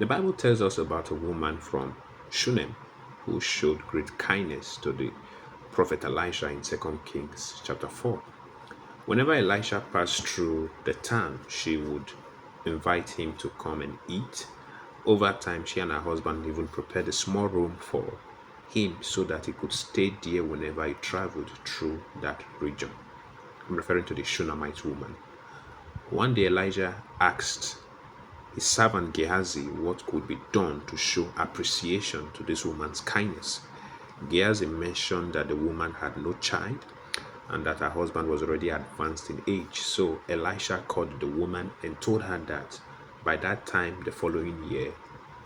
The Bible tells us about a woman from Shunem who showed great kindness to the prophet Elisha in 2 Kings chapter 4. Whenever Elisha passed through the town, she would invite him to come and eat. Over time, she and her husband even prepared a small room for him so that he could stay there whenever he traveled through that region. I'm referring to the Shunammite woman. One day, Elijah asked his servant Gehazi what could be done to show appreciation to this woman's kindness. Gehazi mentioned that the woman had no child and that her husband was already advanced in age. So Elisha called the woman and told her that by that time the following year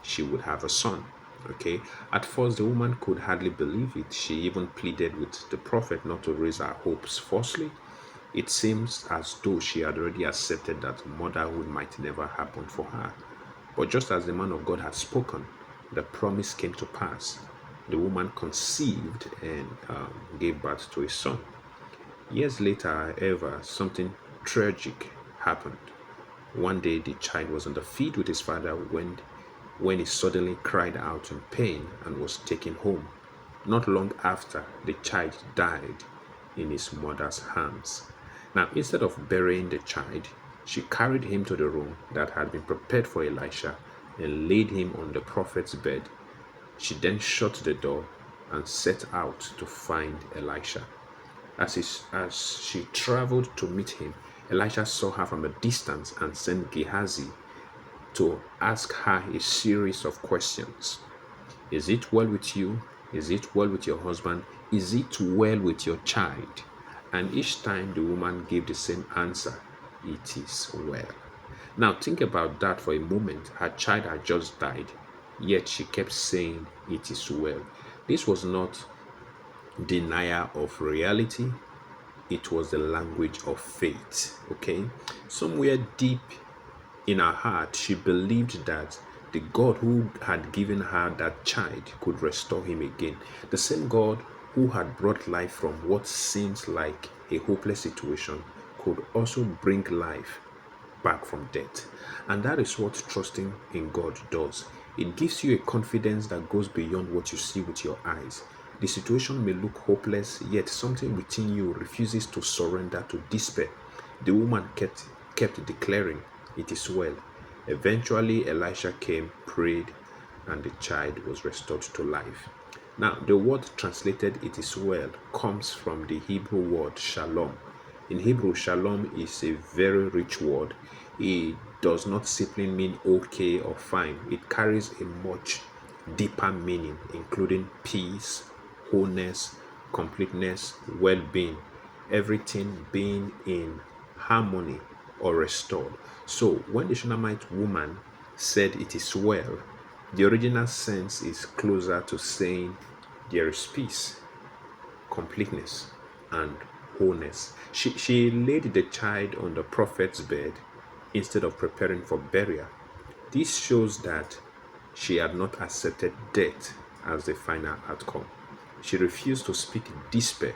she would have a son. Okay. At first, the woman could hardly believe it. She even pleaded with the prophet not to raise her hopes falsely. It seems as though she had already accepted that motherhood might never happen for her. But just as the man of God had spoken, the promise came to pass. The woman conceived and gave birth to a son. Years later, however, something tragic happened. One day, the child was on the field with his father when he suddenly cried out in pain and was taken home. Not long after, the child died in his mother's arms. Now, instead of burying the child, she carried him to the room that had been prepared for Elisha and laid him on the prophet's bed. She then shut the door and set out to find Elisha. As she traveled to meet him, Elisha saw her from a distance and sent Gehazi to ask her a series of questions. Is it well with you? Is it well with your husband? Is it well with your child? And each time the woman gave the same answer, it is well. Now think about that for a moment. Her child had just died, yet she kept saying, it is well. This was not denial of reality, it was the language of faith. Okay, somewhere deep in her heart, she believed that the God who had given her that child could restore him again. The same God who had brought life from what seems like a hopeless situation could also bring life back from death. And that is what trusting in God does. It gives you a confidence that goes beyond what you see with your eyes. The situation may look hopeless, yet something within you refuses to surrender to despair. The woman kept declaring, it is well. Eventually, Elisha came, prayed, and the child was restored to life. Now, the word translated it is well comes from the Hebrew word shalom. In Hebrew, shalom is a very rich word. It does not simply mean okay or fine. It carries a much deeper meaning, including peace, wholeness, completeness, well-being, everything being in harmony or restored. So when the Shunammite woman said it is well, the original sense is closer to saying there is peace, completeness, and wholeness. She laid the child on the prophet's bed instead of preparing for burial. This shows that she had not accepted death as the final outcome. She refused to speak despair.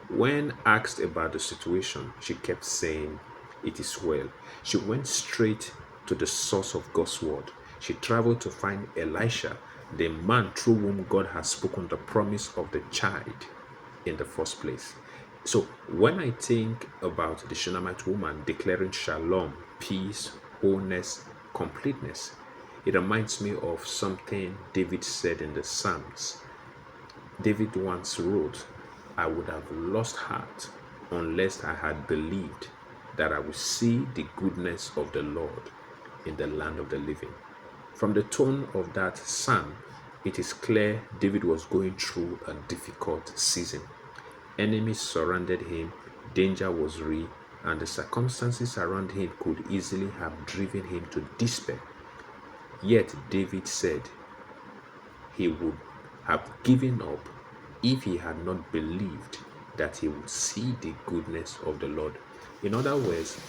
When asked about the situation, she kept saying, it is well. She went straight to the source of God's word. She traveled to find Elisha, the man through whom God has spoken the promise of the child in the first place. So when I think about the Shunammite woman declaring shalom, peace, wholeness, completeness, it reminds me of something David said in the Psalms. David once wrote, I would have lost heart unless I had believed that I would see the goodness of the Lord in the land of the living. From the tone of that psalm, it is clear David was going through a difficult season. Enemies surrounded him, danger was real, and the circumstances around him could easily have driven him to despair. Yet David said he would have given up if he had not believed that he would see the goodness of the Lord. In other words,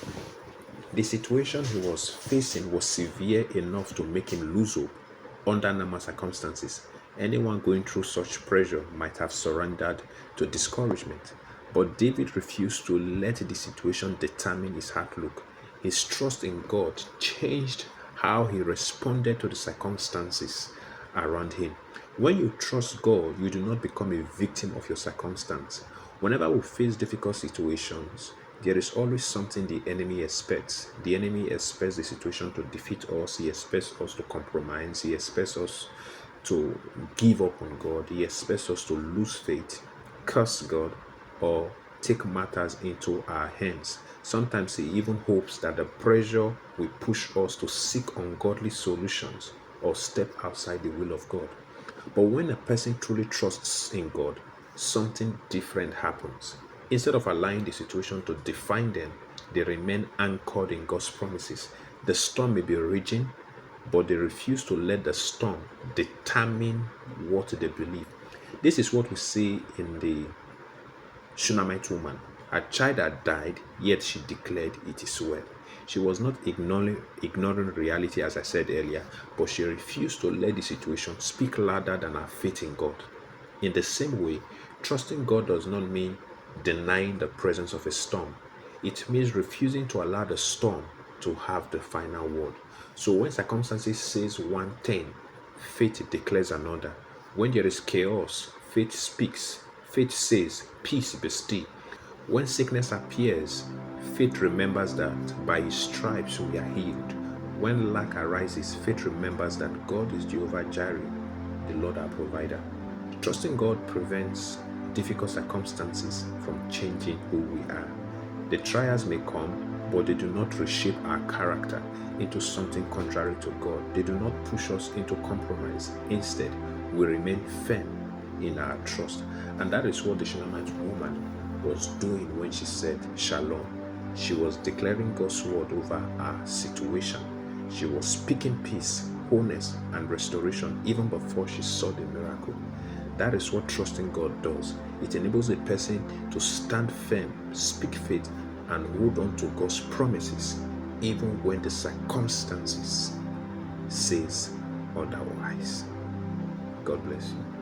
the situation he was facing was severe enough to make him lose hope under normal circumstances. Anyone going through such pressure might have surrendered to discouragement. But David refused to let the situation determine his outlook. His trust in God changed how he responded to the circumstances around him. When you trust God, you do not become a victim of your circumstance. Whenever we face difficult situations, there is always something the enemy expects. The enemy expects the situation to defeat us. He expects us to compromise. He expects us to give up on God. He expects us to lose faith, curse God, or take matters into our hands. Sometimes he even hopes that the pressure will push us to seek ungodly solutions or step outside the will of God. But when a person truly trusts in God, something different happens. Instead of allowing the situation to define them, they remain anchored in God's promises. The storm may be raging, but they refuse to let the storm determine what they believe. This is what we see in the Shunammite woman. Her child had died, yet she declared, "It is well." She was not ignoring reality, as I said earlier, but she refused to let the situation speak louder than her faith in God. In the same way, trusting God does not mean denying the presence of a storm. It means refusing to allow the storm to have the final word. So when circumstances says one thing, faith declares another. When there is chaos, faith speaks. Faith says, "Peace be still." When sickness appears, faith remembers that by his stripes we are healed. When lack arises, faith remembers that God is Jehovah Jireh, the Lord our provider. Trusting God prevents difficult circumstances from changing who we are. The trials may come, but they do not reshape our character into something contrary to God. They do not push us into compromise. Instead, we remain firm in our trust. And that is what the Shunammite woman was doing when she said shalom. She was declaring God's word over her situation. She was speaking peace, wholeness, and restoration even before she saw the miracle. That is what trusting God does. It enables a person to stand firm, speak faith, and hold on to God's promises even when the circumstances says otherwise. God bless you.